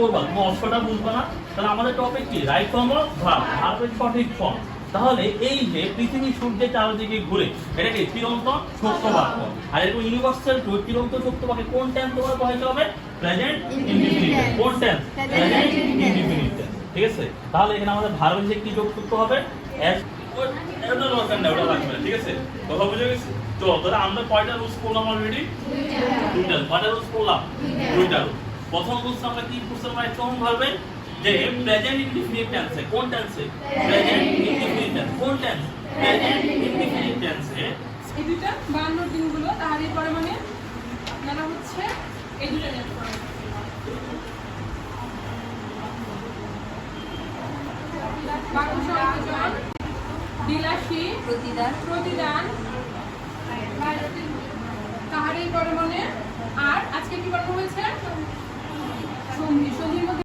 করবা, তুমি অর্থটা বুঝবা না। তাহলে আমাদের টপিক কি? রাইট ফর্ম অফ ভার্ব, ভার্বের সঠিক ফর্ম। তাহলে এই যে পৃথিবী সূর্যের চারদিকে ঘুরে, এটা কি চিরন্তন সত্য বাক্য। আর এরকম ইউনিভার্সাল ট্রুথ, চিরন্তন সত্য বাক্যে কোন টেন্স তোমার বসাইতে হবে? Present indefinite. কোন টেন্স? Present indefinite tense. ঠিক আছে? তাহলে এখানে আমাদের ভার্বের যে কি যোগ করতে হবে? এস। এটা দরকার না, ওটা লাগবে না। ঠিক আছে? কথা বুঝে গেছি? তো তাহলে আমরা কয়টা রুলস করলাম অলরেডি? দুইটা। কয়টা রুলস করলাম? দুইটা রুল। প্রথম রুলস আমরা কি করছিলাম? রাইট ফর্ম ভার্বে যে প্রেজেন্ট ইনডিফিনিট টেন্সে, কোন টেন্সে? Present indefinite tense. কোন টেন্স? প্রেজেন্ট ইনডিফিনিট টেন্সে। এই দুটো 52 দিনগুলো তাহারই পরে মানে আপনারা হচ্ছে এই দুটো নেট করেন। বাক্য সংযোজন, বিলাসী, প্রতিদান, তাহারই পরে মানে। আর আজকে কি বাক্য হয়েছে? সন্ধি। সন্ধি